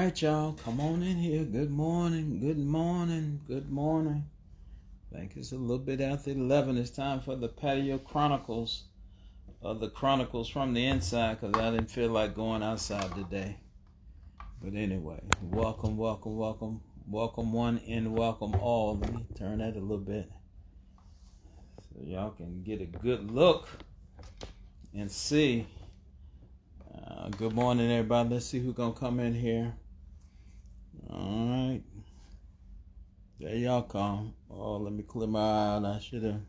right, y'all. Come on in here. Good morning. Good morning. Good morning. I think it's a little bit after 11. It's time for the Patio Chronicles. The Chronicles from the inside, because I didn't feel like going outside today. But anyway, welcome, welcome, welcome. Welcome one and welcome all. Let me turn that a little bit so y'all can get a good look and see. Good morning, everybody. Let's see who's going to come in here. All right. There y'all come. Oh, let me clear my eye out. I should have.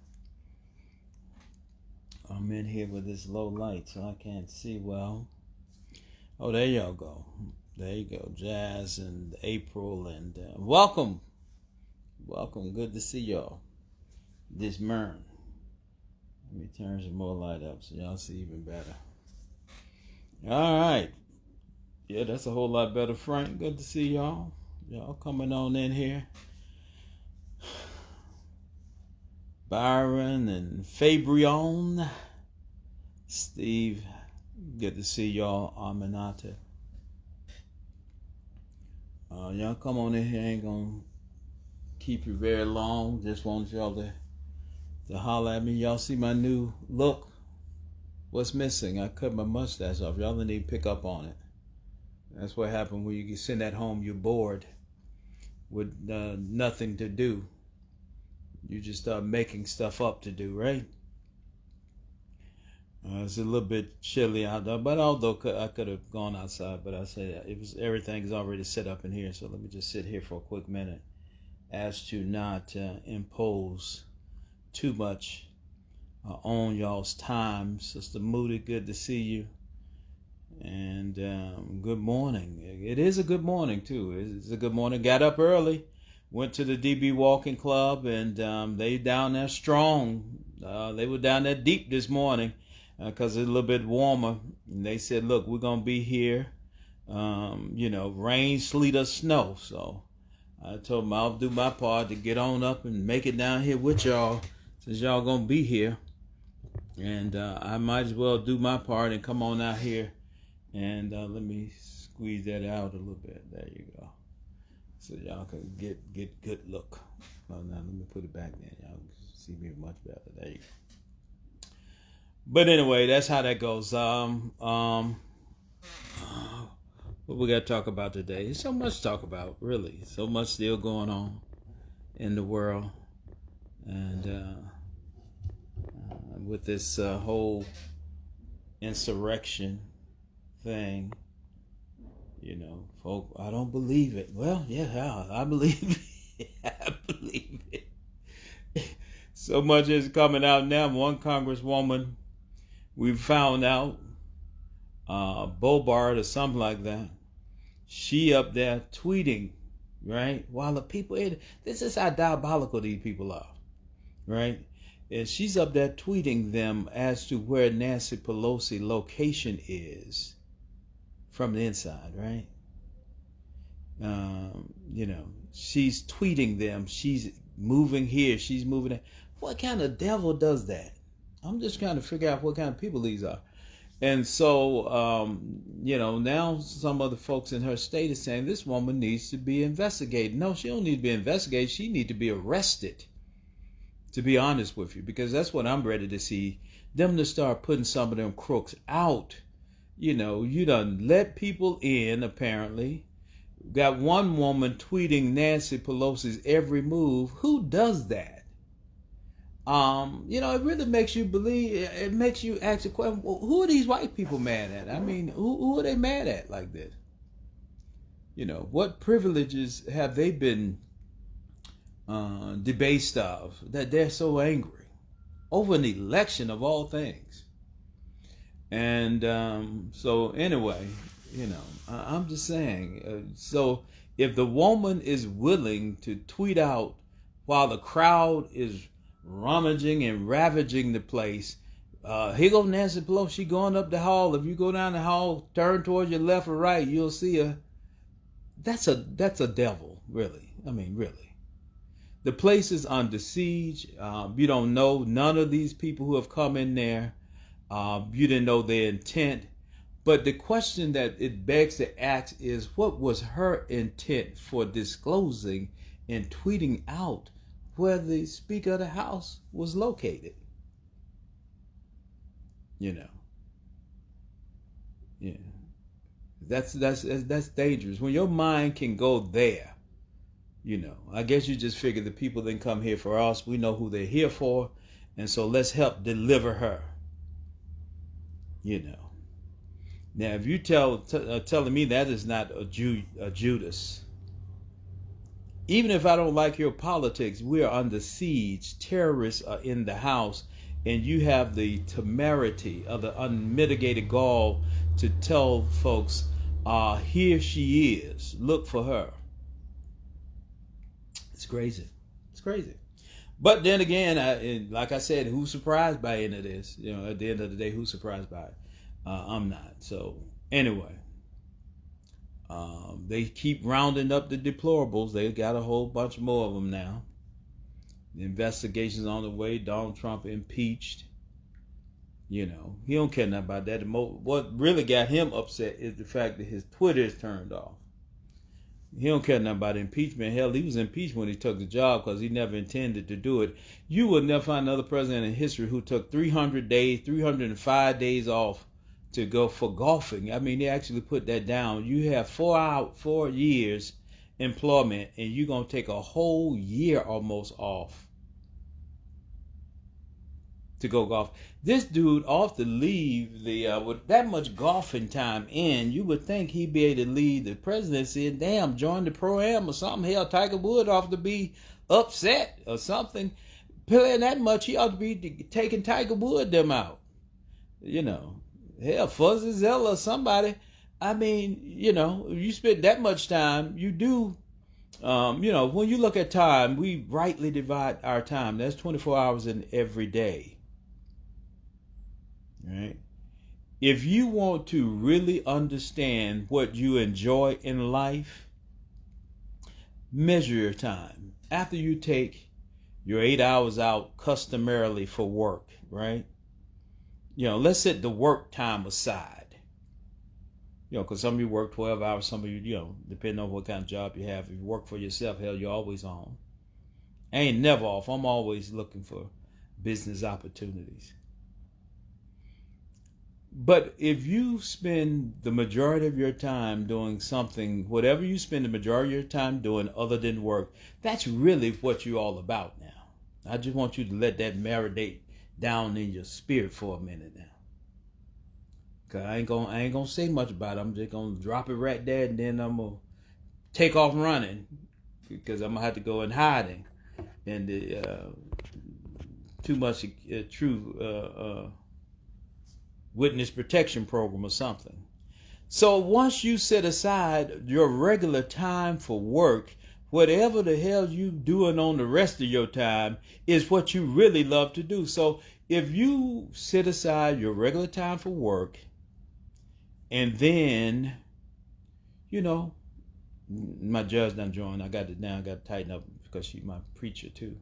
I'm in here with this low light, so I can't see well. Oh, there y'all go. There you go. Jazz and April and welcome. Welcome. Good to see y'all. This morning. Let me turn some more light up so y'all see even better. All right. Yeah, that's a whole lot better, Frank. Good to see y'all. Y'all coming on in here. Byron and Fabrion. Steve, good to see y'all. Aminata. Y'all come on in here. Ain't gonna keep you very long. Just want y'all to holler at me. Y'all see my new look? What's missing? I cut my mustache off. Y'all don't need to pick up on it. That's what happened when you sitting at home, you're bored with nothing to do. You just start making stuff up to do, right? It's a little bit chilly out there, but although I could have gone outside, but I said everything is already set up in here, so let me just sit here for a quick minute as to not impose too much on y'all's time. Sister Moody, good to see you. And good morning. It is a good morning, too. It's a good morning. Got up early, went to the DB Walking Club, and they down there strong. They were down there deep this morning because it's a little bit warmer. And they said, look, we're going to be here, rain, sleet, or snow. So I told them I'll do my part to get on up and make it down here with y'all since y'all going to be here. And I might as well do my part and come on out here. And let me squeeze that out a little bit. There you go. So y'all can get good look. Well, now let me put it back there. Y'all can see me much better. There you go. But anyway, that's how that goes. What we got to talk about today? There's so much to talk about, really. So much still going on in the world. And with this whole insurrection thing, folk, I don't believe it. Well, yeah, I believe it. I believe it. So much is coming out now. One congresswoman, we found out, Bobart or something like that, she up there tweeting, right? While the people, this is how diabolical these people are, right? And she's up there tweeting them as to where Nancy Pelosi location is from the inside, right? She's tweeting them. She's moving here. She's moving there. What kind of devil does that? I'm just trying to figure out what kind of people these are. And so, now some other folks in her state are saying this woman needs to be investigated. No, she don't need to be investigated. She needs to be arrested. To be honest with you, because that's what I'm ready to see. Them to start putting some of them crooks out. You done let people in, apparently. Got one woman tweeting Nancy Pelosi's every move. Who does that? It really makes you believe, it makes you ask the question, well, who are these white people mad at? I mean, who are they mad at like this? What privileges have they been debased of that they're so angry over an election of all things? And so anyway, I'm just saying, so if the woman is willing to tweet out while the crowd is rummaging and ravaging the place, here goes Nancy Pelosi going up the hall. If you go down the hall, turn towards your left or right, you'll see her. That's a devil, really. I mean, really. The place is under siege. You don't know none of these people who have come in there. You didn't know their intent. But the question that it begs to ask is, what was her intent for disclosing and tweeting out where the Speaker of the House was located? You know, yeah, that's dangerous. When your mind can go there, you know, I guess you just figure the people didn't come here for us. We know who they're here for, and so let's help deliver her. You know. Now, if you telling me that is not a Judas, even if I don't like your politics, we are under siege. Terrorists are in the house, and you have the temerity of the unmitigated gall to tell folks, here she is. Look for her. It's crazy. It's crazy. But then again, like I said, who's surprised by any of this? You know, at the end of the day, who's surprised by it? I'm not. So anyway, they keep rounding up the deplorables. They got a whole bunch more of them now. The investigation's on the way. Donald Trump impeached. You know, he don't care nothing about that. What really got him upset is the fact that his Twitter is turned off. He don't care nothing about impeachment. Hell, he was impeached when he took the job because he never intended to do it. You will never find another president in history who took 300 days, 305 days off to go for golfing. I mean, they actually put that down. You have 4 years employment, and you're going to take a whole year almost off to go golf. This dude off to leave with that much golfing time in, you would think he'd be able to lead the presidency and damn, join the Pro-Am or something. Hell, Tiger Woods ought to be upset or something. Playing that much, he ought to be taking Tiger Woods them out. You know, hell, Fuzzy Zella or somebody. I mean, you know, you spend that much time, you do, you know, when you look at time, we rightly divide our time. That's 24 hours in every day. Right? If you want to really understand what you enjoy in life, measure your time. After you take your 8 hours out customarily for work, right? You know, let's set the work time aside. You know, because some of you work 12 hours, some of you, you know, depending on what kind of job you have. If you work for yourself, hell, you're always on. I ain't never off. I'm always looking for business opportunities. But if you spend the majority of your time doing something, whatever you spend the majority of your time doing other than work, that's really what you're all about now. I just want you to let that marinate down in your spirit for a minute now. Cause I ain't gonna say much about it. I'm just gonna drop it right there, and then I'm gonna take off running because I'm gonna have to go in hiding. And too much true witness protection program or something. So once you set aside your regular time for work, whatever the hell you doing on the rest of your time is what you really love to do. So if you set aside your regular time for work, and then, you know, my judge done joined. I got it now. I got to tighten up because she's my preacher too.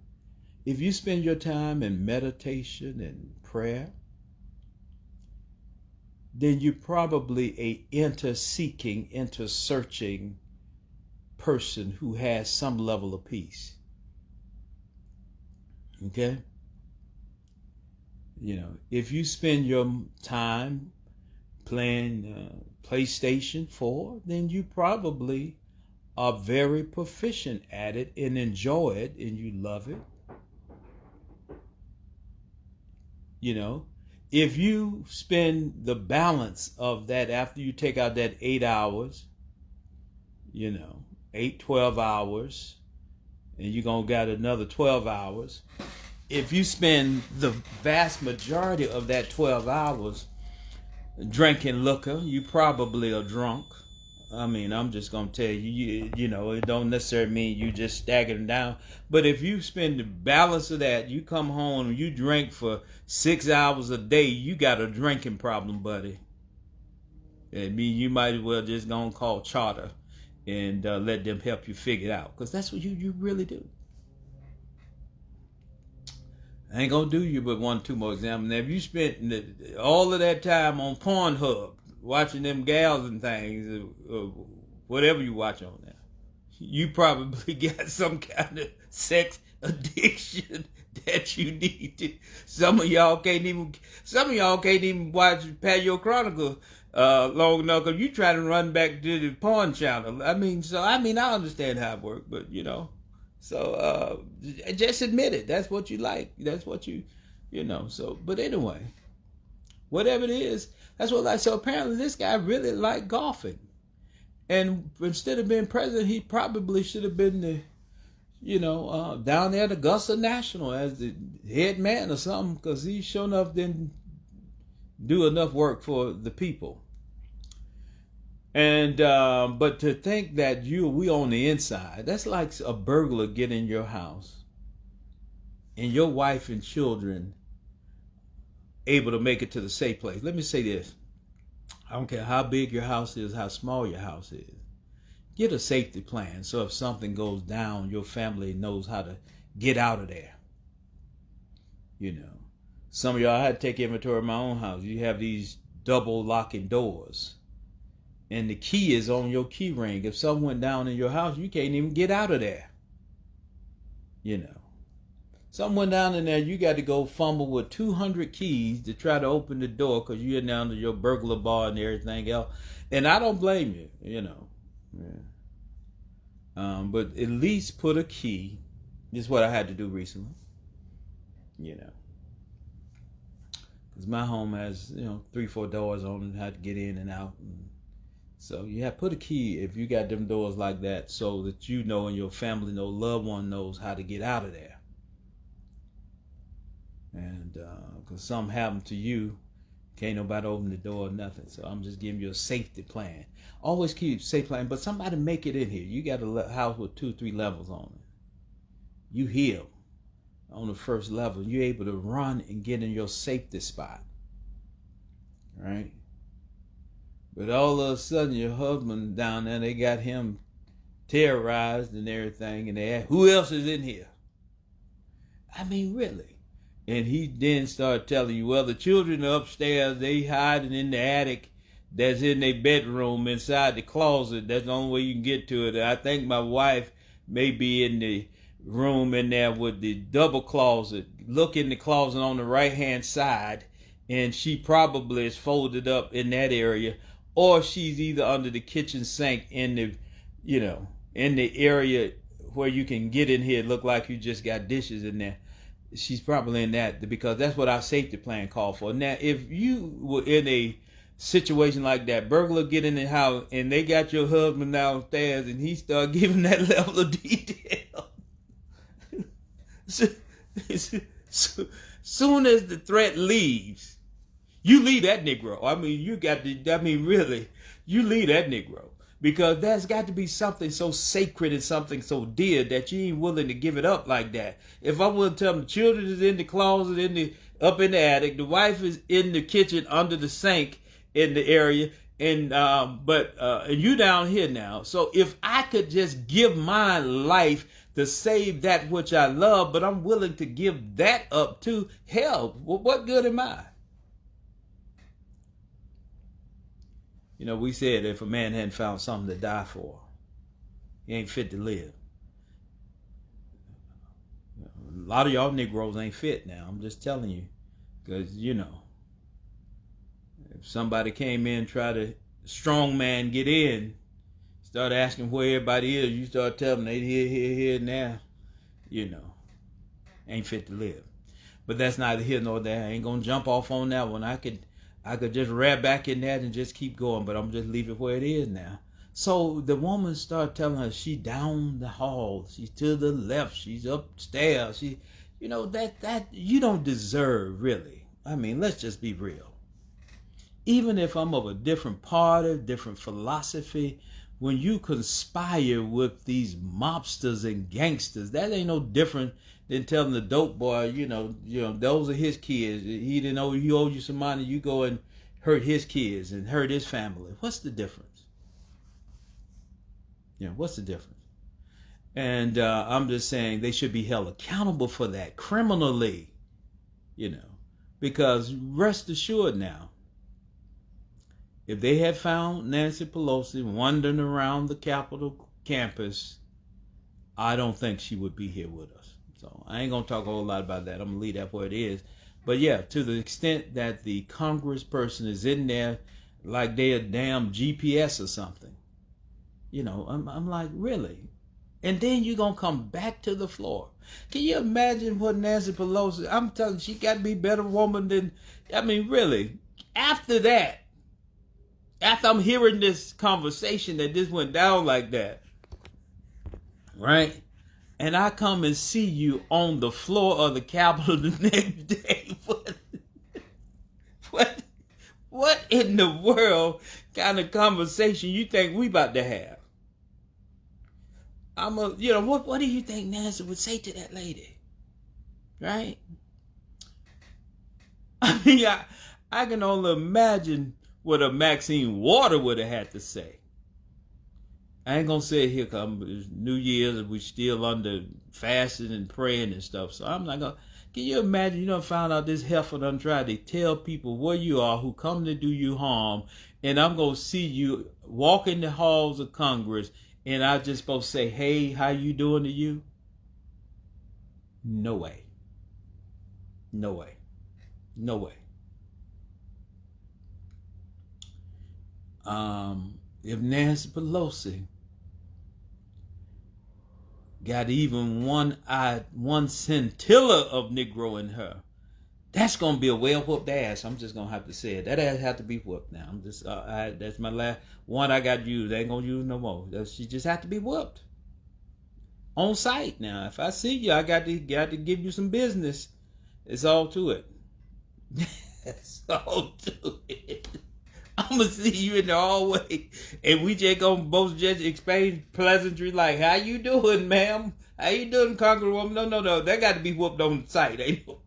If you spend your time in meditation and prayer, then you're probably a inter-seeking, inter-searching person who has some level of peace. Okay? You know, if you spend your time playing PlayStation 4, then you probably are very proficient at it and enjoy it and you love it. You know, if you spend the balance of that after you take out that 8 hours, you know, 12 hours, and you're going to get another 12 hours. If you spend the vast majority of that 12 hours drinking liquor, you probably are drunk. I mean, I'm just going to tell you, you know, it don't necessarily mean you just staggering down. But if you spend the balance of that, you come home and you drink for 6 hours a day, you got a drinking problem, buddy. I mean, you might as well just go and call charter and let them help you figure it out. Because that's what you really do. I ain't going to do you but 1 or 2 more examples. Now, if you spent all of that time on Pornhub, watching them gals and things, whatever you watch on there, you probably got some kind of sex addiction that you need to. Some of y'all can't even watch Patio Chronicle long enough because you try to run back to the porn channel. I understand how it works, but so just admit it. That's what you like. That's what so, but anyway, whatever it is, that's what I like. So apparently this guy really liked golfing. And instead of being president, he probably should have been down there at Augusta National as the head man or something, because he sure enough didn't do enough work for the people. And but to think that we on the inside, that's like a burglar getting in your house and your wife and children able to make it to the safe place. Let me say this. I don't care how big your house is, how small your house is. Get a safety plan so if something goes down, your family knows how to get out of there. Some of y'all, I had to take inventory of my own house. You have these double locking doors. And the key is on your key ring. If something went down in your house, you can't even get out of there. Something went down in there, you got to go fumble with 200 keys to try to open the door because you're down to your burglar bar and everything else. And I don't blame you, Yeah. But at least put a key. This is what I had to do recently. Because my home has, 3-4 doors on it, had to get in and out. So you have to put a key if you got them doors like that so that and your family loved one knows how to get out of there. And because something happened to you, can't nobody open the door or nothing. So I'm just giving you a safety plan. Always keep a safe plan, but somebody make it in here. You got a house with 2-3 levels on it. You here on the first level. You're able to run and get in your safety spot. Right? But all of a sudden, your husband down there, they got him terrorized and everything, and they ask, who else is in here? I mean, really? And he then started telling you, well, the children are upstairs, they hiding in the attic that's in their bedroom inside the closet. That's the only way you can get to it. I think my wife may be in the room in there with the double closet. Look in the closet on the right-hand side, and she probably is folded up in that area, or she's either under the kitchen sink in the, in the area where you can get in here, look like you just got dishes in there. She's probably in that, because that's what our safety plan called for. Now, if you were in a situation like that, burglar get in the house and they got your husband downstairs and he start giving that level of detail. Soon as the threat leaves, you leave that Negro. Really, you leave that Negro. Because there's got to be something so sacred and something so dear that you ain't willing to give it up like that. If I would tell them the children is in the closet, up in the attic, the wife is in the kitchen under the sink in the area, and you down here now. So if I could just give my life to save that which I love, but I'm willing to give that up too, hell, what good am I? We said if a man hadn't found something to die for, he ain't fit to live. A lot of y'all Negroes ain't fit now. I'm just telling you. Because, if somebody came in, try to strong man get in, start asking where everybody is, you start telling them they here, now, ain't fit to live. But that's neither here nor there. I ain't going to jump off on that one. I could just wrap back in that and just keep going, but I'm just leave it where it is now. So the woman started telling her she down the hall, she's to the left, she's upstairs. She, that you don't deserve, really. I mean, let's just be real. Even if I'm of a different party, different philosophy, when you conspire with these mobsters and gangsters, that ain't no different than telling the dope boy, those are his kids. He didn't know he owed you some money. You go and hurt his kids and hurt his family. What's the difference? What's the difference? And I'm just saying they should be held accountable for that criminally, because rest assured now, If they had found Nancy Pelosi wandering around the Capitol campus, I don't think she would be here with us. So I ain't going to talk a whole lot about that. I'm going to leave that where it is. But yeah, to the extent that the congressperson is in there like they're a damn GPS or something, I'm like, really? And then you're going to come back to the floor. Can you imagine what Nancy Pelosi, I'm telling you, she got to be a better woman than, really, after that, after I'm hearing this conversation that this went down like that, right? And I come and see you on the floor of the Capitol the next day. What in the world kind of conversation you think we about to have? What do you think Nancy would say to that lady? Right? I can only imagine what a Maxine Water would have had to say. I ain't gonna say here come New Year's and we still under fasting and praying and stuff. So I'm not gonna. Can you imagine? You done found out this heifer done tried to tell people where you are who come to do you harm, and I'm gonna see you walk in the halls of Congress, and I just supposed to say, "Hey, how you doing?" to you? No way. No way. No way. If Nancy Pelosi got even one scintilla of Negro in her, that's gonna be a well-whooped ass. I'm just gonna have to say it. That ass have to be whooped now. I'm just, that's my last one I got used. I ain't gonna use no more. She just have to be whooped on site. Now, if I see you, I got to give you some business. It's all to it. It's all to it. I'm gonna see you in the hallway, and we just gonna both just exchange pleasantry like, "How you doing, ma'am? How you doing, Congresswoman?" No. That got to be whooped on site, ain't no.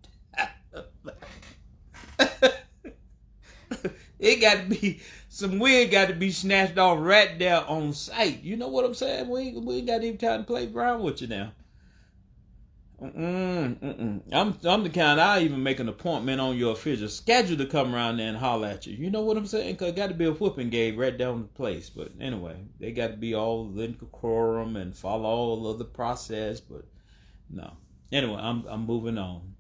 It got to be some wig got to be snatched off right there on site. You know what I'm saying? We ain't got any time to play around with you now. I'm the kind I even make an appointment on your official schedule to come around there and holler at you. You know what I'm saying? Cause it got to be a whooping game right down the place. But anyway, they got to be all in quorum and follow all of the process. But no. Anyway, I'm moving on.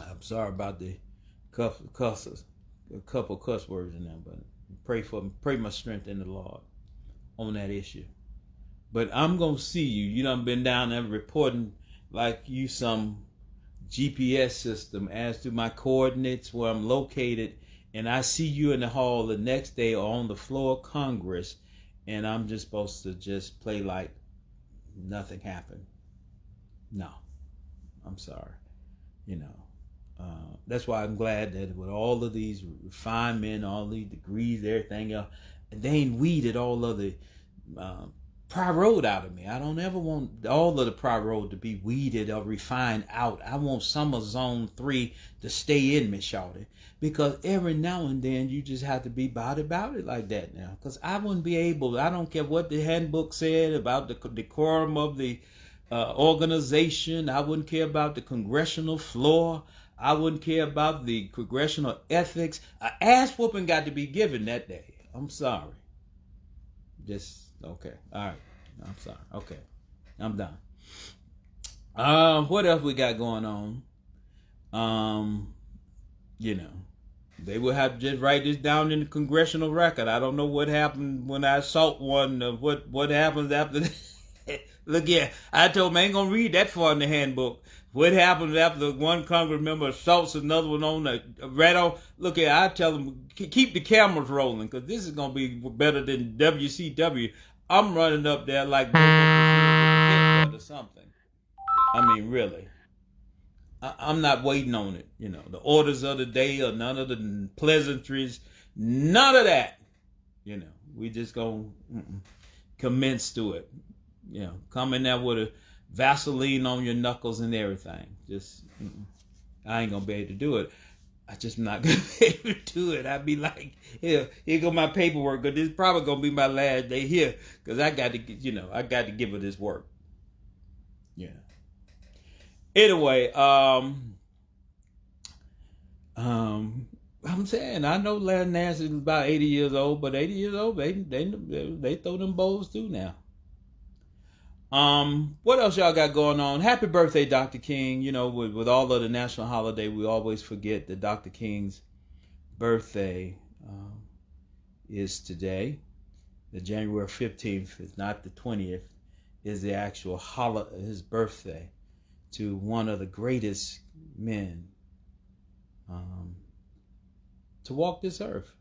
I'm sorry about the cusses, a couple cuss words in there, but pray my strength in the Lord on that issue. But I'm gonna see you. You done been down there reporting like you some GPS system as to my coordinates where I'm located, and I see you in the hall the next day or on the floor of Congress, and I'm just supposed to just play like nothing happened. No, I'm sorry. That's why I'm glad that with all of these refinement, all these degrees, everything else, they ain't weeded all of the prior road out of me. I don't ever want all of the prior road to be weeded or refined out. I want some of zone 3 to stay in me, shawty. Because every now and then you just have to be about it like that now. Because I wouldn't be able, I don't care what the handbook said about the decorum of the organization. I wouldn't care about the congressional floor. I wouldn't care about the congressional ethics. An ass whooping got to be given that day. I'm sorry. Okay. All right. I'm sorry. Okay. I'm done. What else we got going on? They will have to just write this down in the congressional record. I don't know what happened when I assault one. What happens after that? Look, yeah, I told him I ain't gonna read that far in the handbook. What happens after one Congress member assaults another one on the right on? Look, I tell them keep the cameras rolling because this is gonna be better than WCW. I'm running up there like or something. I mean, really. I'm not waiting on it. The orders of the day or none of the pleasantries, none of that. We just gonna commence to it. Come in there with a Vaseline on your knuckles and everything. Just, I ain't gonna be able to do it. I just not gonna be able to do it. I'd be like, here go my paperwork. But this is probably gonna be my last day here because I got to, I got to give her this work. Yeah. Anyway, I'm saying, I know Larry Nash is about 80 years old, but 80 years old, they throw them bowls too now. What else y'all got going on? Happy birthday, Dr. King. You know, with all of the national holiday, we always forget that Dr. King's birthday is today. The January 15th is not the 20th, is the actual his birthday, to one of the greatest men to walk this earth,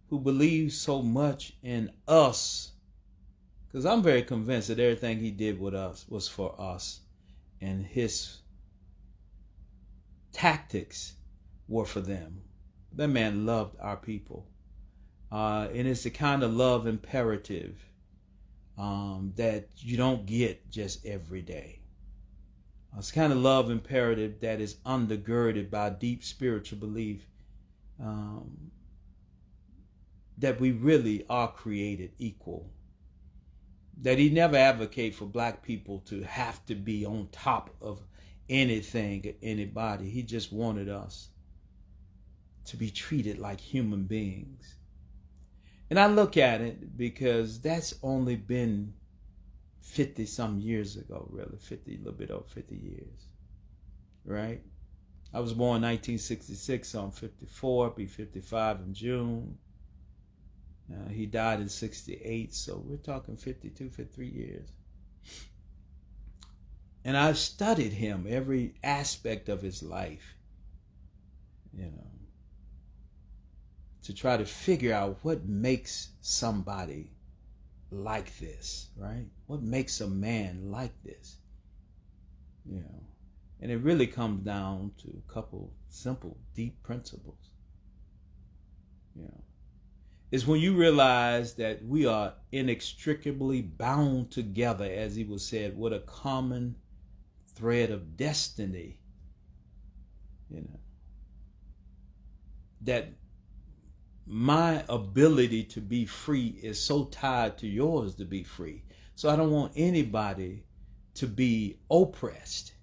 who believes so much in us. Because I'm very convinced that everything he did with us was for us, and his tactics were for them. That man loved our people. And it's the kind of love imperative that you don't get just every day. It's the kind of love imperative that is undergirded by deep spiritual belief that we really are created equal. That he never advocated for black people to have to be on top of anything or anybody. He just wanted us to be treated like human beings. And I look at it because that's only been 50 some years ago, really. 50, a little bit over 50 years, right? I was born in 1966, so I'm 54, be 55 in June. He died in 68, so we're talking 52, 53 years. And I've studied him, every aspect of his life, you know, to try to figure out what makes somebody like this, right? What makes a man like this, you know? And it really comes down to a couple simple, deep principles, you know. It's when you realize that we are inextricably bound together, as he was said, with a common thread of destiny, you know, that my ability to be free is so tied to yours to be free. So I don't want anybody to be oppressed.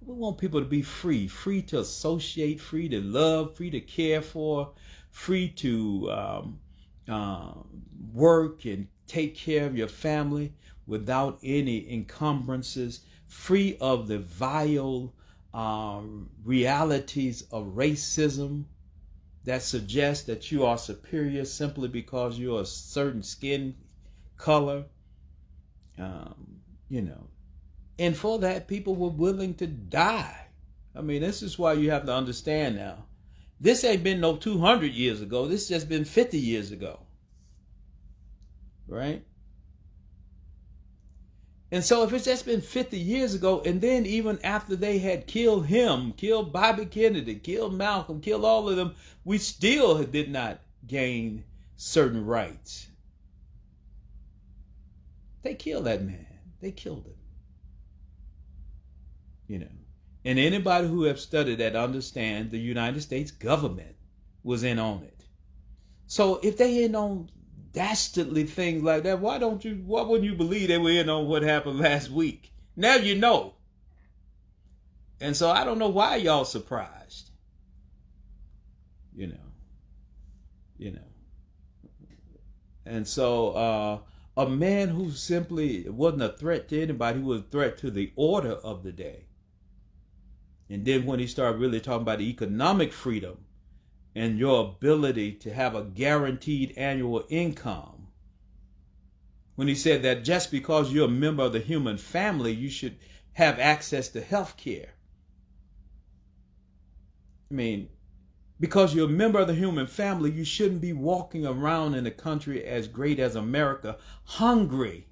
We want people to be free, free to associate, free to love, free to care for, free to work and take care of your family without any encumbrances, free of the vile realities of racism that suggest that you are superior simply because you're a certain skin color, you know. And for that, people were willing to die. I mean, this is why you have to understand now. This ain't been no 200 years ago. This just been 50 years ago. Right? And so if it's just been 50 years ago, and then even after they had killed him, killed Bobby Kennedy, killed Malcolm, killed all of them, we still did not gain certain rights. They killed that man. They killed him. You know. And anybody who have studied that understand the United States government was in on it. So if they in on dastardly things like that, why wouldn't you believe they were in on what happened last week? Now you know. And so I don't know why y'all surprised. You know. And so a man who simply wasn't a threat to anybody, he was a threat to the order of the day. And then when he started really talking about economic freedom and your ability to have a guaranteed annual income, when he said that just because you're a member of the human family, you should have access to health care. I mean, because you're a member of the human family, you shouldn't be walking around in a country as great as America hungry.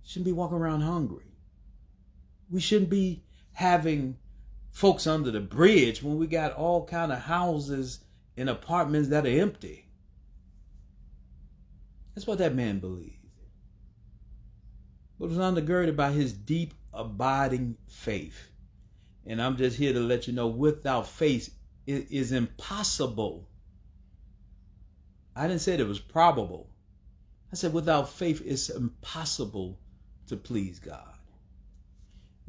You shouldn't be walking around hungry. We shouldn't be having folks under the bridge when we got all kind of houses and apartments that are empty. That's what that man believed. But it was undergirded by his deep, abiding faith. And I'm just here to let you know, without faith, it is impossible. I didn't say it was probable. I said without faith, it's impossible to please God.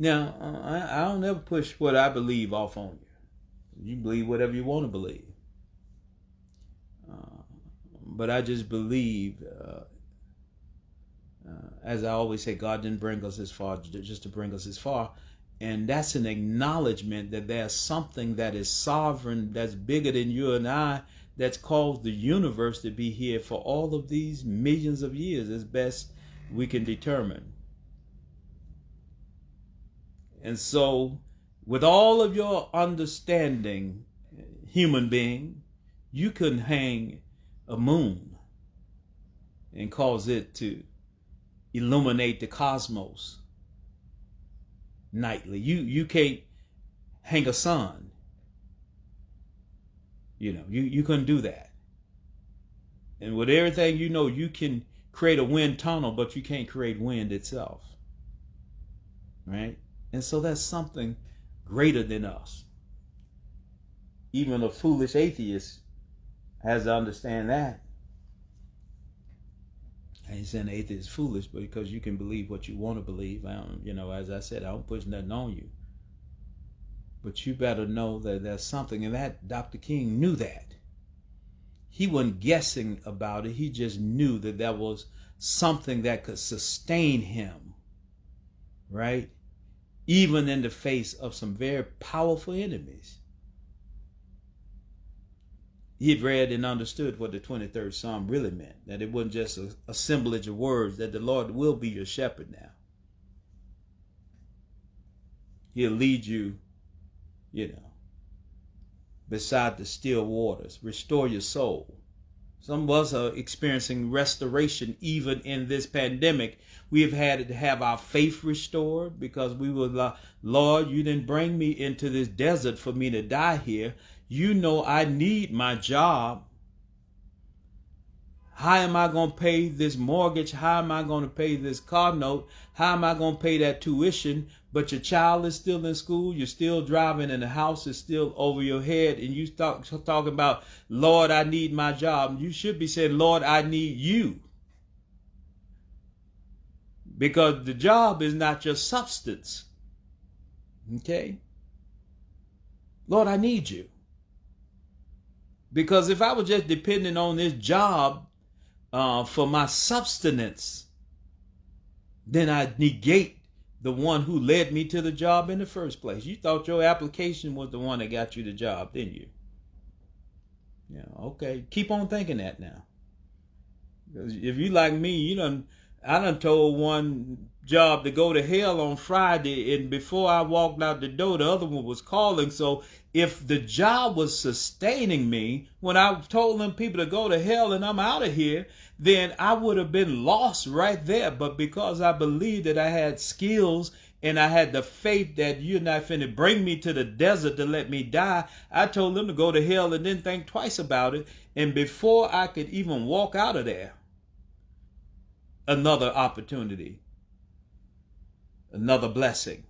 Now, I don't ever push what I believe off on you, You believe whatever you want to believe. But I just believe, as I always say, God didn't bring us this far just to bring us this far. And that's an acknowledgement that there's something that is sovereign, that's bigger than you and I, that's caused the universe to be here for all of these millions of years, as best we can determine. And so, with all of your understanding, human being, you couldn't hang a moon and cause it to illuminate the cosmos nightly. You can't hang a sun. You couldn't do that. And with everything you can create a wind tunnel, but you can't create wind itself. Right? And so that's something greater than us. Even a foolish atheist has to understand that. I ain't saying atheist is foolish, but because you can believe what you want to believe. As I said, I don't push nothing on you. But you better know that there's something, and that Dr. King knew that. He wasn't guessing about it. He just knew that there was something that could sustain him, right? Even in the face of some very powerful enemies. He had read and understood what the 23rd Psalm really meant, that it wasn't just a assemblage of words, that the Lord will be your shepherd now. He'll lead you, beside the still waters, restore your soul. Some of us are experiencing restoration even in this pandemic. We have had to have our faith restored because we were like, Lord, you didn't bring me into this desert for me to die here. You know I need my job. How am I going to pay this mortgage? How am I going to pay this car note? How am I going to pay that tuition? But your child is still in school. You're still driving and the house is still over your head. And you start talking about, Lord, I need my job. You should be saying, Lord, I need you. Because the job is not your substance. Okay? Lord, I need you. Because if I was just depending on this job for my substance, then I'd negate the one who led me to the job in the first place. You thought your application was the one that got you the job, didn't you? Yeah, okay. Keep on thinking that now. Because if you like me, I done told one job to go to hell on Friday, and before I walked out the door, the other one was calling. So if the job was sustaining me, when I told them people to go to hell and I'm out of here, then I would have been lost right there. But because I believed that I had skills and I had the faith that you're not finna bring me to the desert to let me die, I told them to go to hell and didn't think twice about it. And before I could even walk out of there, another opportunity, another blessing.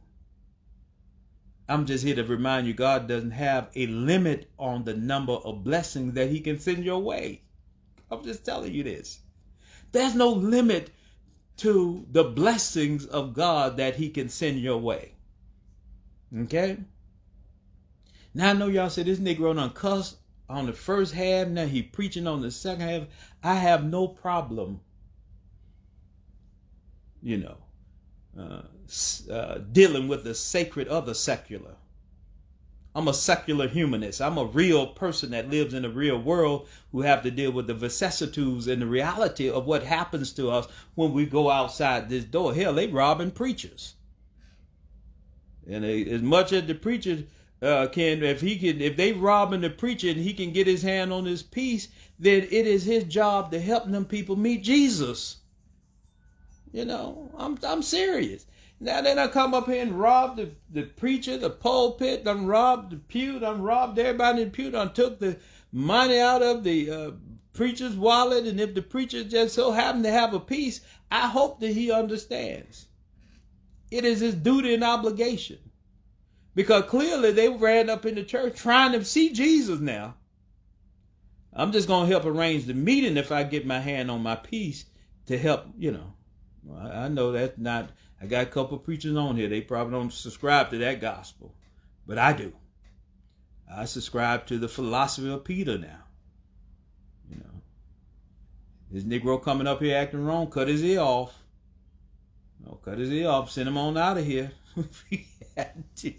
I'm just here to remind you, God doesn't have a limit on the number of blessings that he can send your way. I'm just telling you this. There's no limit to the blessings of God that he can send your way. Okay? Now I know y'all say this Negro done cuss on the first half, now he preaching on the second half. I have no problem dealing with the sacred of the secular. I'm a secular humanist. I'm a real person that lives in the real world who have to deal with the vicissitudes and the reality of what happens to us when we go outside this door. Hell, they robbing preachers. And as much as the preacher if they robbing the preacher and he can get his hand on his piece, then it is his job to help them people meet Jesus. I'm serious. Now then I come up here and rob the preacher, the pulpit, done robbed the pew, done robbed everybody in the pew, done took the money out of the preacher's wallet, and if the preacher just so happened to have a piece, I hope that he understands. It is his duty and obligation. Because clearly they ran up in the church trying to see Jesus now. I'm just going to help arrange the meeting if I get my hand on my piece to help, I know that's not, I got a couple of preachers on here. They probably don't subscribe to that gospel, but I do. I subscribe to the philosophy of Peter now. You know, this Negro coming up here acting wrong, cut his ear off. No, cut his ear off, send him on out of here. We had to.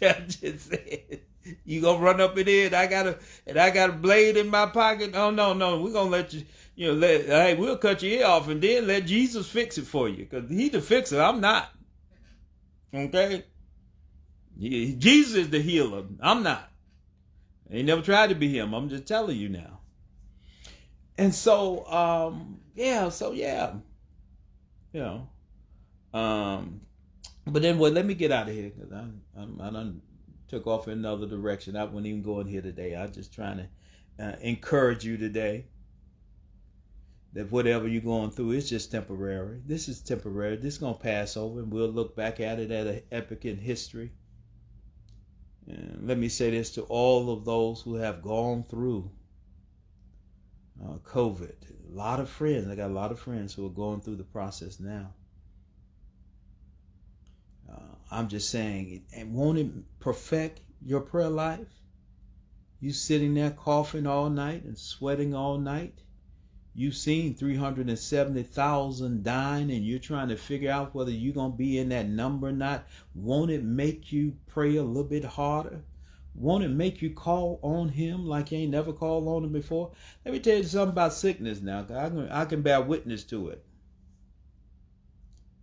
I'm just saying. You gonna run up in here and I got a blade in my pocket? Oh no, we're gonna let you, hey, we'll cut your ear off and then let Jesus fix it for you. Because he the fixer, I'm not. Okay? Jesus is the healer. I'm not. I ain't never tried to be him. I'm just telling you now. And so, but then, let me get out of here because I done took off in another direction. I wouldn't even go in here today. I'm just trying to encourage you today that whatever you're going through is just temporary. This is temporary. This is going to pass over, and we'll look back at it at an epoch in history. And let me say this to all of those who have gone through COVID. A lot of friends. I got a lot of friends who are going through the process now. I'm just saying, and won't it perfect your prayer life? You sitting there coughing all night and sweating all night. You've seen 370,000 dying and you're trying to figure out whether you're going to be in that number or not. Won't it make you pray a little bit harder? Won't it make you call on him like you ain't never called on him before? Let me tell you something about sickness now. I can bear witness to it.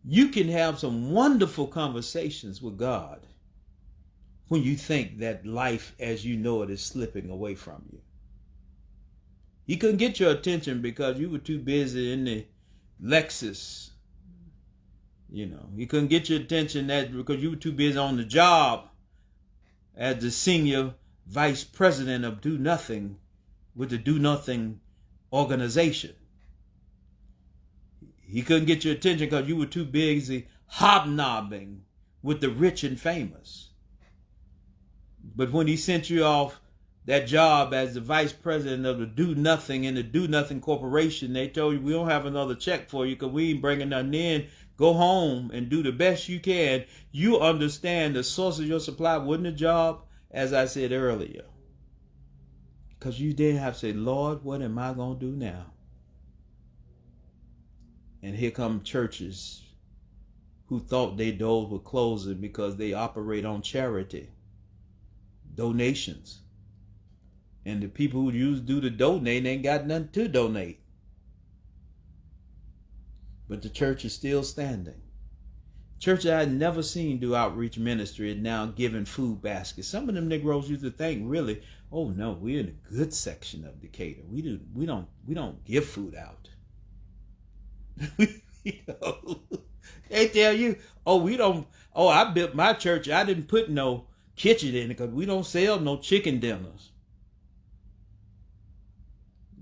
You can have some wonderful conversations with God when you think that life as you know it is slipping away from you. He couldn't get your attention because you were too busy in the Lexus. He couldn't get your attention because you were too busy on the job as the senior vice president of Do Nothing with the Do Nothing organization. He couldn't get your attention because you were too busy hobnobbing with the rich and famous. But when he sent you off that job as the vice president of the Do Nothing in the Do Nothing Corporation, they told you, we don't have another check for you because we ain't bringing nothing in. Go home and do the best you can. You understand the source of your supply wasn't a job, as I said earlier. Because you did have to say, Lord, what am I going to do now? And here come churches who thought their doors were closing because they operate on charity, donations. And the people who used to do the donate ain't got nothing to donate. But the church is still standing. Church I had never seen do outreach ministry is now giving food baskets. Some of them Negroes used to think, really, oh no, we're in a good section of Decatur. We don't give food out. They tell you, I built my church. I didn't put no kitchen in it because we don't sell no chicken dinners.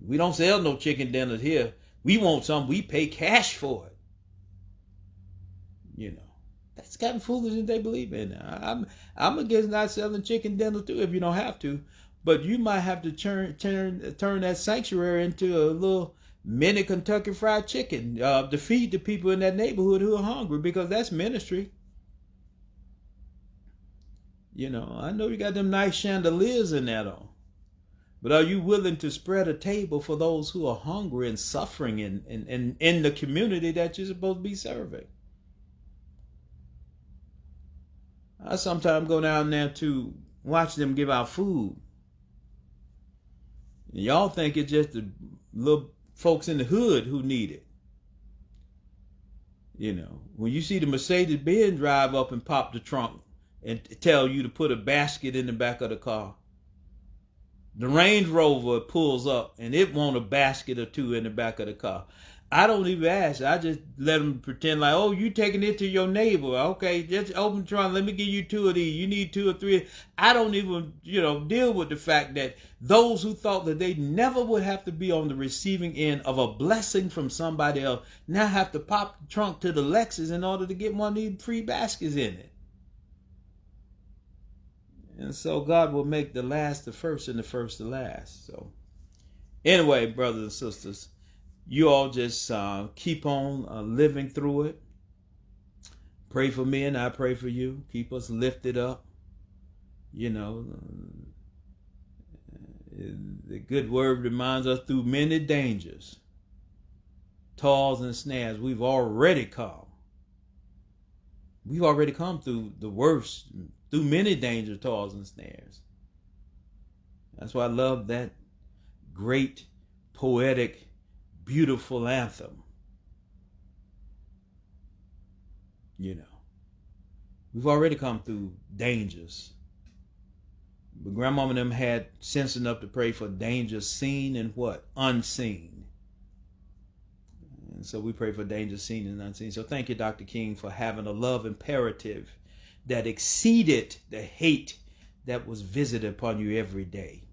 We don't sell no chicken dinners here. We want something, we pay cash for it. That's the kind of foolishness they believe in. I'm against not selling chicken dinners too if you don't have to. But you might have to turn that sanctuary into a little mini Kentucky Fried Chicken to feed the people in that neighborhood who are hungry, because that's ministry. I know you got them nice chandeliers in there though. But are you willing to spread a table for those who are hungry and suffering in the community that you're supposed to be serving? I sometimes go down there to watch them give out food. And y'all think it's just the little folks in the hood who need it. When you see the Mercedes-Benz drive up and pop the trunk and tell you to put a basket in the back of the car. The Range Rover pulls up and it want a basket or two in the back of the car. I don't even ask. I just let them pretend like, oh, you taking it to your neighbor. Okay, just open the trunk. Let me give you 2 of these. You need 2 or 3. I don't even, deal with the fact that those who thought that they never would have to be on the receiving end of a blessing from somebody else now have to pop the trunk to the Lexus in order to get one of these free baskets in it. And so God will make the last the first and the first the last. So anyway, brothers and sisters, you all just keep on living through it. Pray for me and I pray for you. Keep us lifted up. You know, the good word reminds us through many dangers, toils and snares, we've already come. We've already come through the worst, through many dangers, toils, and snares. That's why I love that great, poetic, beautiful anthem. You know, we've already come through dangers. But grandmama and them had sense enough to pray for dangers seen and what? Unseen. And so we pray for dangers seen and unseen. So thank you, Dr. King, for having a love imperative that exceeded the hate that was visited upon you every day.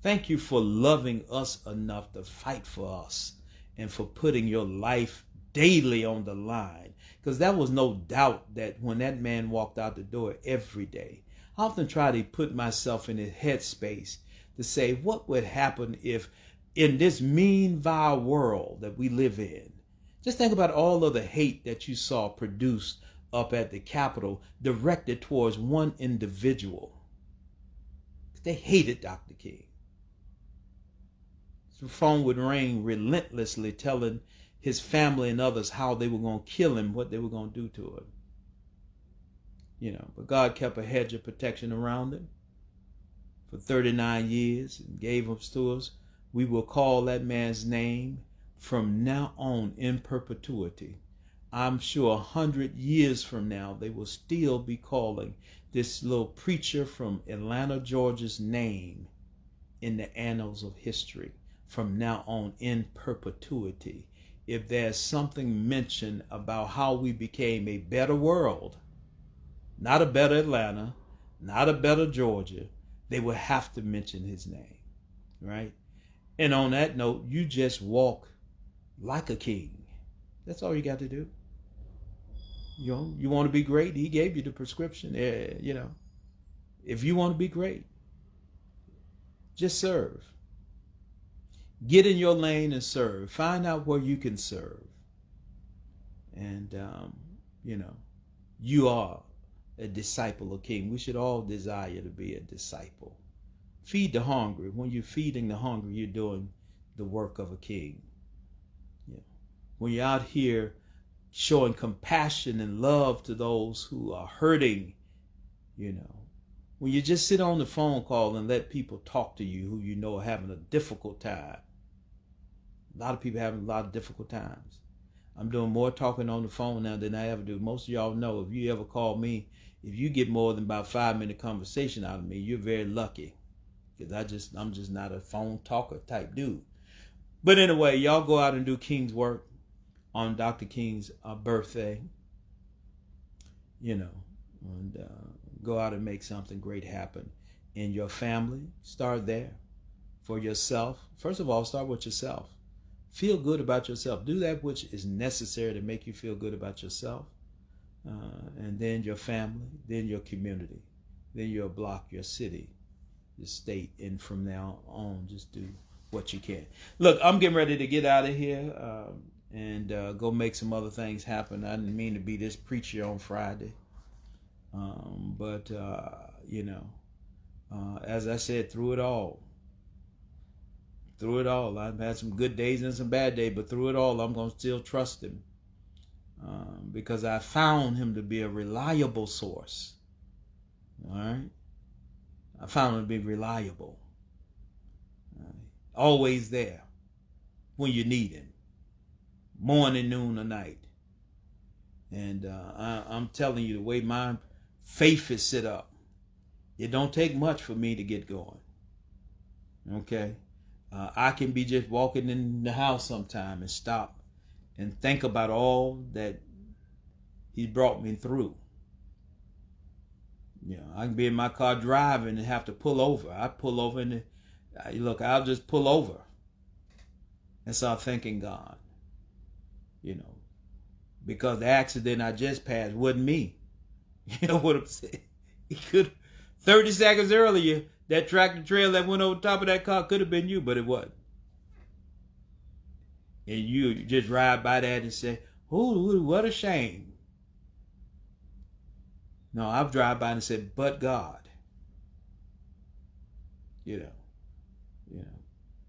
Thank you for loving us enough to fight for us and for putting your life daily on the line. Because there was no doubt that when that man walked out the door every day, I often try to put myself in his headspace to say, what would happen if in this mean, vile world that we live in, just think about all of the hate that you saw produced up at the Capitol directed towards one individual. They hated Dr. King. The phone would ring relentlessly telling his family and others how they were going to kill him, what they were going to do to him. You know, but God kept a hedge of protection around him for 39 years and gave him to us. We will call that man's name from now on in perpetuity. I'm sure 100 years from now, they will still be calling this little preacher from Atlanta, Georgia's name in the annals of history from now on in perpetuity. If there's something mentioned about how we became a better world, not a better Atlanta, not a better Georgia, they would have to mention his name, right? And on that note, you just walk like a king. That's all you got to do. You know, you want to be great? He gave you the prescription. You know, if you want to be great, just serve. Get in your lane and serve. Find out where you can serve. And, you know, you are a disciple of King. We should all desire to be a disciple. Feed the hungry. When you're feeding the hungry, you're doing the work of a king. Yeah. When you're out here showing compassion and love to those who are hurting, you know, when you just sit on the phone call and let people talk to you who you know are having a difficult time. A lot of people having a lot of difficult times. I'm doing more talking on the phone now than I ever do. Most of y'all know if you ever call me, if you get more than about 5-minute conversation out of me, you're very lucky. Because I'm just not a phone talker type dude. But anyway, y'all go out and do King's work on Dr. King's birthday. You know, and go out and make something great happen in your family. Start there. For yourself. First of all, start with yourself. Feel good about yourself. Do that which is necessary to make you feel good about yourself. And then your family, then your community, then your block, your city, your state, and from now on, just do what you can. Look, I'm getting ready to get out of here and go make some other things happen. I didn't mean to be this preacher on Friday. But you know, as I said, through it all, I've had some good days and some bad days, but through it all, I'm going to still trust him because I found him to be a reliable source. All right? I found him to be reliable. Always there when you need him. Morning, noon, or night. And I'm telling you, the way my faith is set up, it don't take much for me to get going. Okay? I can be just walking in the house sometime and stop and think about all that he brought me through. You know, I can be in my car driving and have to pull over. I pull over and look, I'll just pull over and start thanking God. You know, because the accident I just passed wasn't me. You know what I'm saying? He could 30 seconds earlier, that tractor trailer that went over top of that car could have been you, but it wasn't. And you just ride by that and say, oh, what a shame. No, I've driven by and said, but God. you know.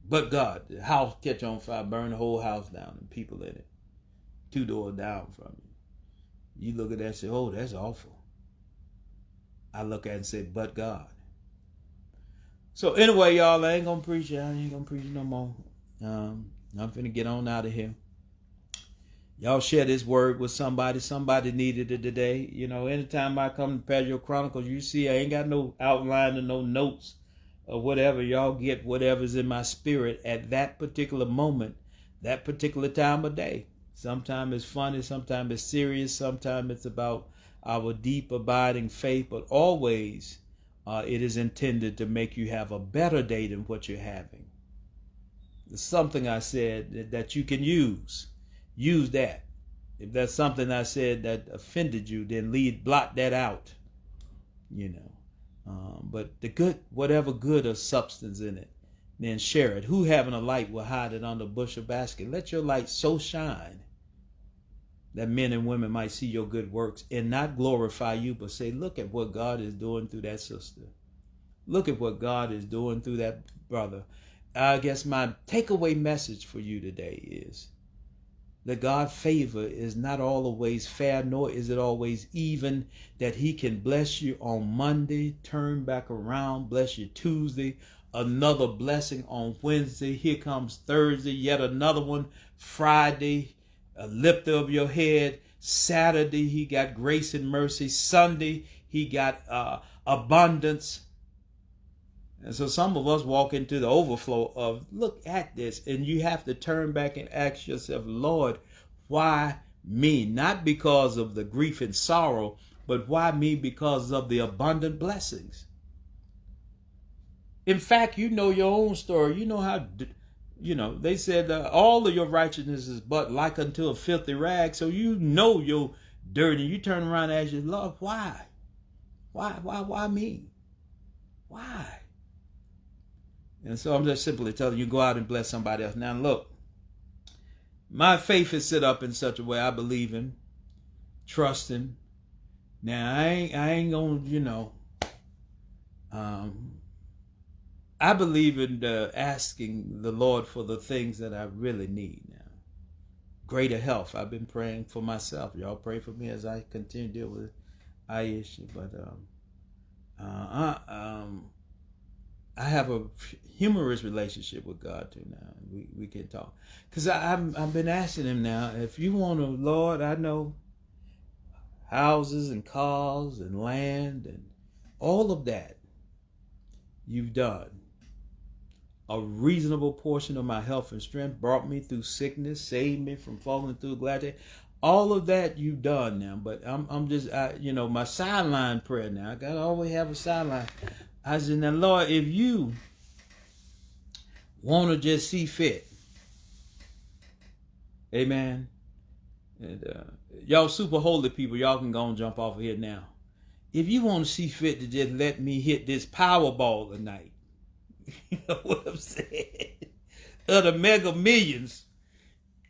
But God, the house catch on fire, burn the whole house down and people in it. 2 doors down from you. You look at that and say, oh, that's awful. I look at it and say, but God. So anyway, y'all, I ain't gonna preach. I ain't gonna preach no more. I'm finna get on out of here. Y'all share this word with somebody. Somebody needed it today. You know, anytime I come to Patio Chronicles, you see I ain't got no outline and no notes or whatever. Y'all get whatever's in my spirit at that particular moment, that particular time of day. Sometimes it's funny, sometimes it's serious, sometimes it's about our deep abiding faith, but always it is intended to make you have a better day than what you're having. There's something I said that you can use. Use that. If that's something I said that offended you, then blot that out. You know. But the good, whatever good or substance in it, then share it. Who having a light will hide it under a bushel basket. Let your light so shine that men and women might see your good works and not glorify you, but say, look at what God is doing through that sister. Look at what God is doing through that brother. I guess my takeaway message for you today is that God's favor is not always fair, nor is it always even, that he can bless you on Monday, turn back around, bless you Tuesday, another blessing on Wednesday, here comes Thursday, yet another one, Friday, a lift of your head, Saturday, he got grace and mercy, Sunday, he got abundance. And so some of us walk into the overflow of, look at this, and you have to turn back and ask yourself, Lord, why me? Not because of the grief and sorrow, but why me? Because of the abundant blessings. In fact, you know your own story. You know how, they said all of your righteousness is but like unto a filthy rag. So you know you're dirty. You turn around and ask your Lord, why? Why me? Why? And so I'm just simply telling you, go out and bless somebody else. Now look, my faith is set up in such a way I believe him, trust him. Now I ain't gonna, I believe in asking the Lord for the things that I really need now. Greater health. I've been praying for myself. Y'all pray for me as I continue to deal with eye issue. But I have a humorous relationship with God too now. We can talk. Because I've been asking him now, if you want to, Lord, I know houses and cars and land and all of that you've done. A reasonable portion of my health and strength brought me through sickness, saved me from falling through glad. All of that you've done now. But I'm just, my sideline prayer now. I got to always have a sideline. I said, now, Lord, if you want to just see fit, amen. And y'all super holy people, y'all can go and jump off of here now. If you want to see fit to just let me hit this Powerball tonight, you know what I'm saying? Of the Mega Millions.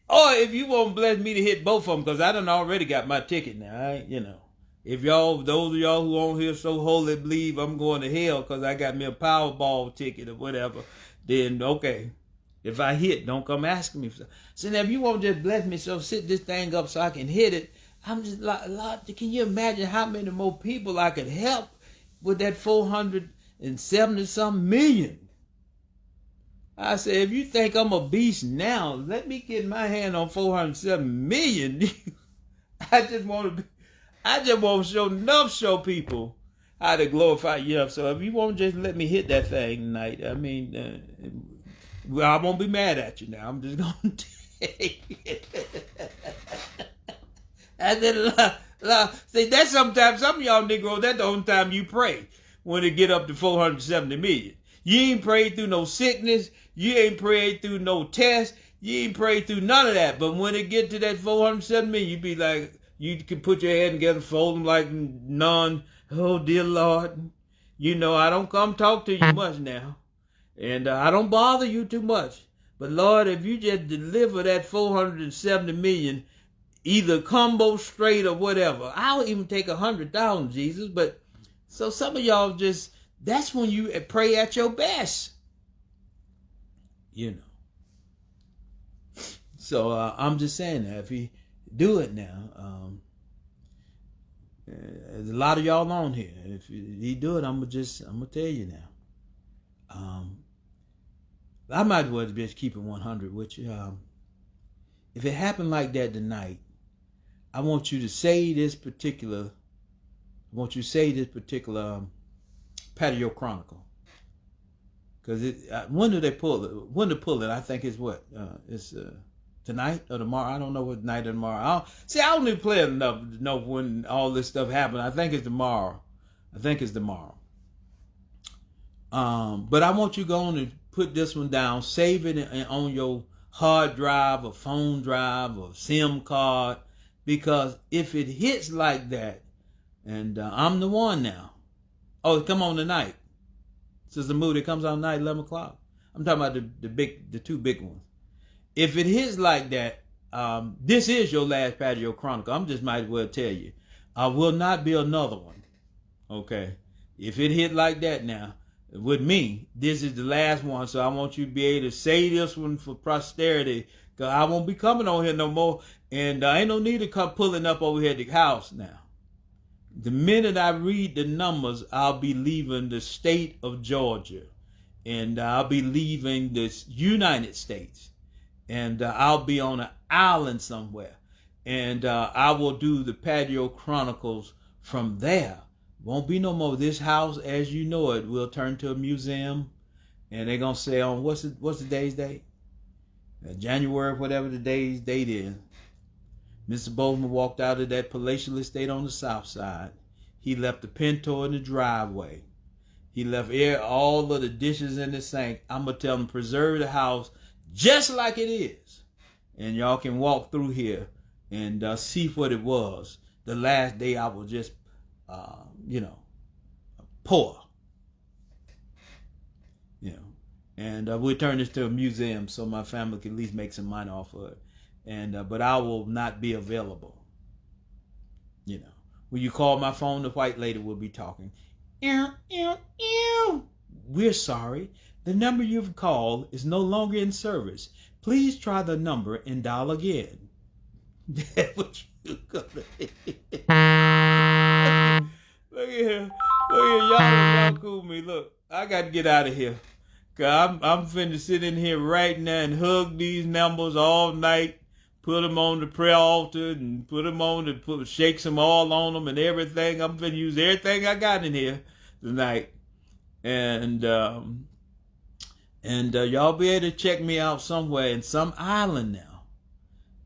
Or if you want to bless me to hit both of them, because I done already got my ticket now, If those of y'all who on here so holy believe I'm going to hell because I got me a Powerball ticket or whatever, then okay. If I hit, don't come asking me for something. So now if you want to just bless me, so sit this thing up so I can hit it, I'm just like, Lord, can you imagine how many more people I could help with that 470-something million? I said, if you think I'm a beast now, let me get my hand on 407 million. I just want to show people how to glorify you. So if you won't just let me hit that thing tonight, I won't be mad at you now. I'm just going to take it. And then, see, that's sometimes, some of y'all Negroes, that's the only time you pray, when it get up to 470 million. You ain't prayed through no sickness. You ain't prayed through no test. You ain't prayed through none of that. But when it get to that 470 million, you be like, you can put your head together, fold them like none. Oh, dear Lord. I don't come talk to you much now. And I don't bother you too much. But Lord, if you just deliver that 470 million, either combo straight or whatever, I'll even take 100,000, Jesus. But so some of y'all just that's when you pray at your best. You know. So I'm just saying that if he do it now, there's a lot of y'all on here. If he do it, I'm gonna tell you now. I might as well just keep it 100 with you. If it happened like that tonight, I want you to say this particular. Patio Chronicle. Because when do they pull it? When to pull it? I think it's what? It's tonight or tomorrow. I don't know what night or tomorrow. I don't even play enough to know when all this stuff happened. I think it's tomorrow. But I want you to go on and put this one down. Save it on your hard drive or phone drive or SIM card. Because if it hits like that, and I'm the one now. Oh, it come on tonight. Sister Moody, it comes on tonight, 11 o'clock. I'm talking about the two big ones. If it hits like that, this is your last Patio Chronicle. I'm just might as well tell you. I will not be another one. Okay? If it hit like that now, with me, this is the last one. So I want you to be able to say this one for posterity. Because I won't be coming on here no more. And ain't no need to come pulling up over here at the house now. The minute I read the numbers, I'll be leaving the state of Georgia. And I'll be leaving the United States. And I'll be on an island somewhere. And I will do the Patio Chronicles from there. Won't be no more. This house, as you know it, will turn to a museum. And they're going to say on, what's the day's date? January, whatever the day's date is. Mr. Bozeman walked out of that palatial estate on the south side. He left the Pinto in the driveway. He left all of the dishes in the sink. I'm going to tell him, preserve the house just like it is. And y'all can walk through here and see what it was. The last day I was just, poor. And we'll turn this to a museum so my family can at least make some money off of it. And but I will not be available. When you call my phone, the white lady will be talking. We're sorry. The number you've called is no longer in service. Please try the number and dial again. That's what you gonna Look here. Y'all cool me. Look, I got to get out of here. Cause I'm finna sit in here right now and hug these numbers all night. Put them on the prayer altar and shake some oil on them and everything. I'm finna use everything I got in here tonight. And y'all be able to check me out somewhere in some island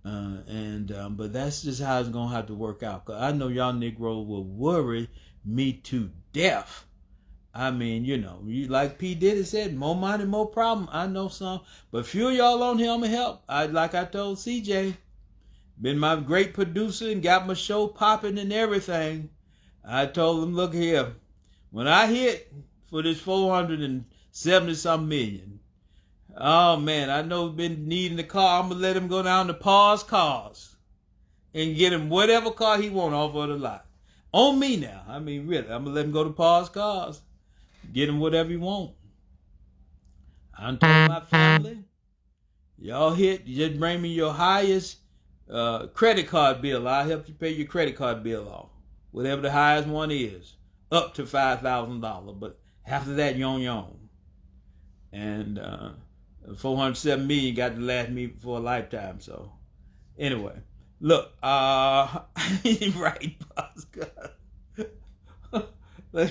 now. But that's just how it's going to have to work out. Cause I know y'all Negroes will worry me to death. I mean, you like P. Diddy said, more money, more problem. I know some. But few of y'all on here, I'm going to help. Like I told CJ, been my great producer and got my show popping and everything. I told him, look here, when I hit for this 470-something million, oh man, I know been needing the car. I'm going to let him go down to Pa's Cars and get him whatever car he want off of the lot. On me now. I mean, really, I'm going to let him go to Pa's Cars. Get him whatever you want. I'm telling my family, y'all just bring me your highest credit card bill. I'll help you pay your credit card bill off. Whatever the highest one is. Up to $5,000. But after that, you're on your own. And $407 million got to last me for a lifetime. So, anyway. Look, right, Pascal. Look,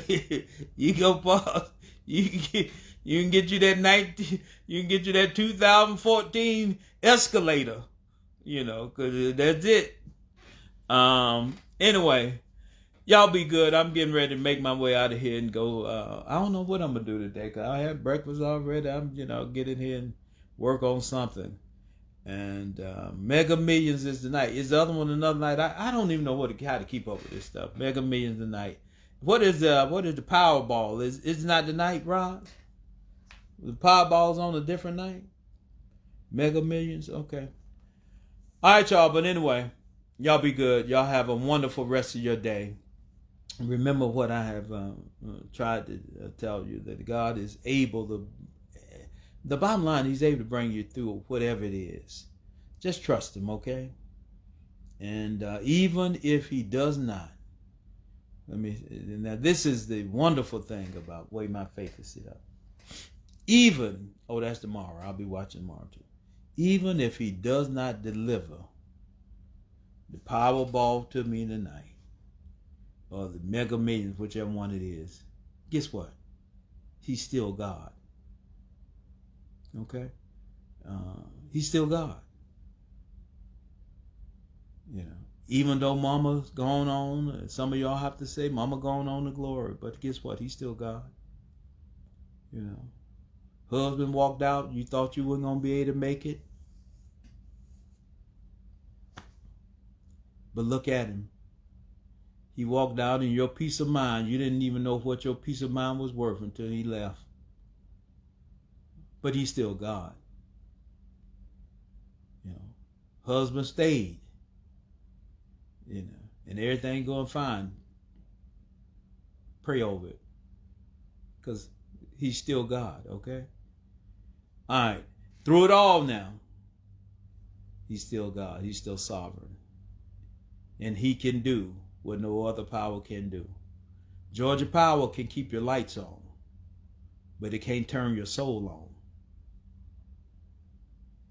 you go pause. You can get you that 2014 Escalator, because that's it. Anyway, y'all be good. I'm getting ready to make my way out of here and go. I don't know what I'm gonna do today, cause I had breakfast already. I'm get in here and work on something. And Mega Millions is tonight. Is the other one another night? I don't even know how to keep up with this stuff. Mega Millions tonight. What is the Powerball? Is it not tonight, Rob? The Powerball's on a different night? Mega Millions? Okay. All right, y'all. But anyway, y'all be good. Y'all have a wonderful rest of your day. remember what I have tried to tell you, that God is able to, the bottom line, he's able to bring you through whatever it is. Just trust him, okay? And even if he does not, now this is the wonderful thing about the way my faith is set up. Even, that's tomorrow, I'll be watching tomorrow too. Even if he does not deliver the Powerball to me tonight, or the Mega Millions, whichever one it is, guess what? He's still God. Okay? He's still God. You know, even though Mama's gone on, some of y'all have to say Mama gone on to glory, but guess what? He's still God. You know, husband walked out, you thought you weren't going to be able to make it, but look at him. He walked out, and your peace of mind, you didn't even know what your peace of mind was worth until he left. But he's still God. You know, husband stayed. You know, and everything going fine. Pray over it, because he's still God, okay? All right, through it all now, he's still God. He's still sovereign. And he can do what no other power can do. Georgia Power can keep your lights on, but it can't turn your soul on.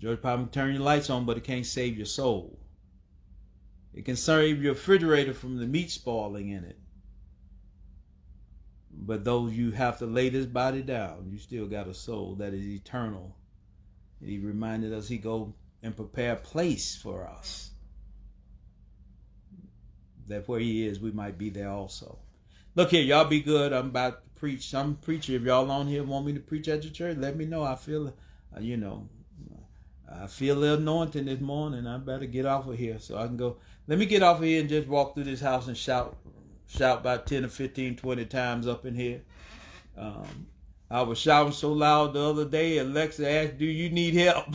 Georgia Power can turn your lights on, but it can't save your soul. It can save your refrigerator from the meat spoiling in it. But though you have to lay this body down, you still got a soul that is eternal. He reminded us he go and prepare a place for us, that where he is, we might be there also. Look here, y'all be good. I'm about to preach. Some preacher, if y'all on here want me to preach at your church, let me know. I feel, I feel the anointing this morning. I better get off of here so I can go. Let me get off of here and just walk through this house and shout about 10 or 15, 20 times up in here. I was shouting so loud the other day, Alexa asked, do you need help?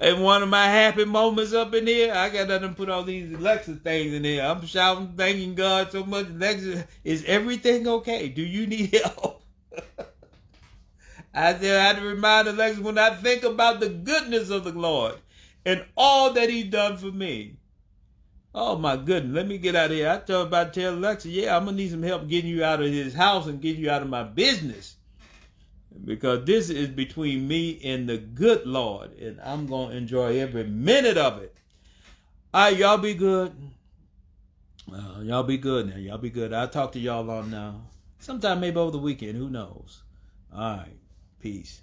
And one of my happy moments up in here, I got to put all these Alexa things in there. I'm shouting, thanking God so much. Alexa, is everything okay? Do you need help? I had to remind Alexa, when I think about the goodness of the Lord and all that he's done for me. Oh my goodness, let me get out of here. I tell Alexa, yeah, I'm going to need some help getting you out of his house and getting you out of my business. Because this is between me and the good Lord, and I'm going to enjoy every minute of it. All right, y'all be good. Y'all be good now. Y'all be good. I'll talk to y'all on now. Sometime maybe over the weekend. Who knows? All right. Peace.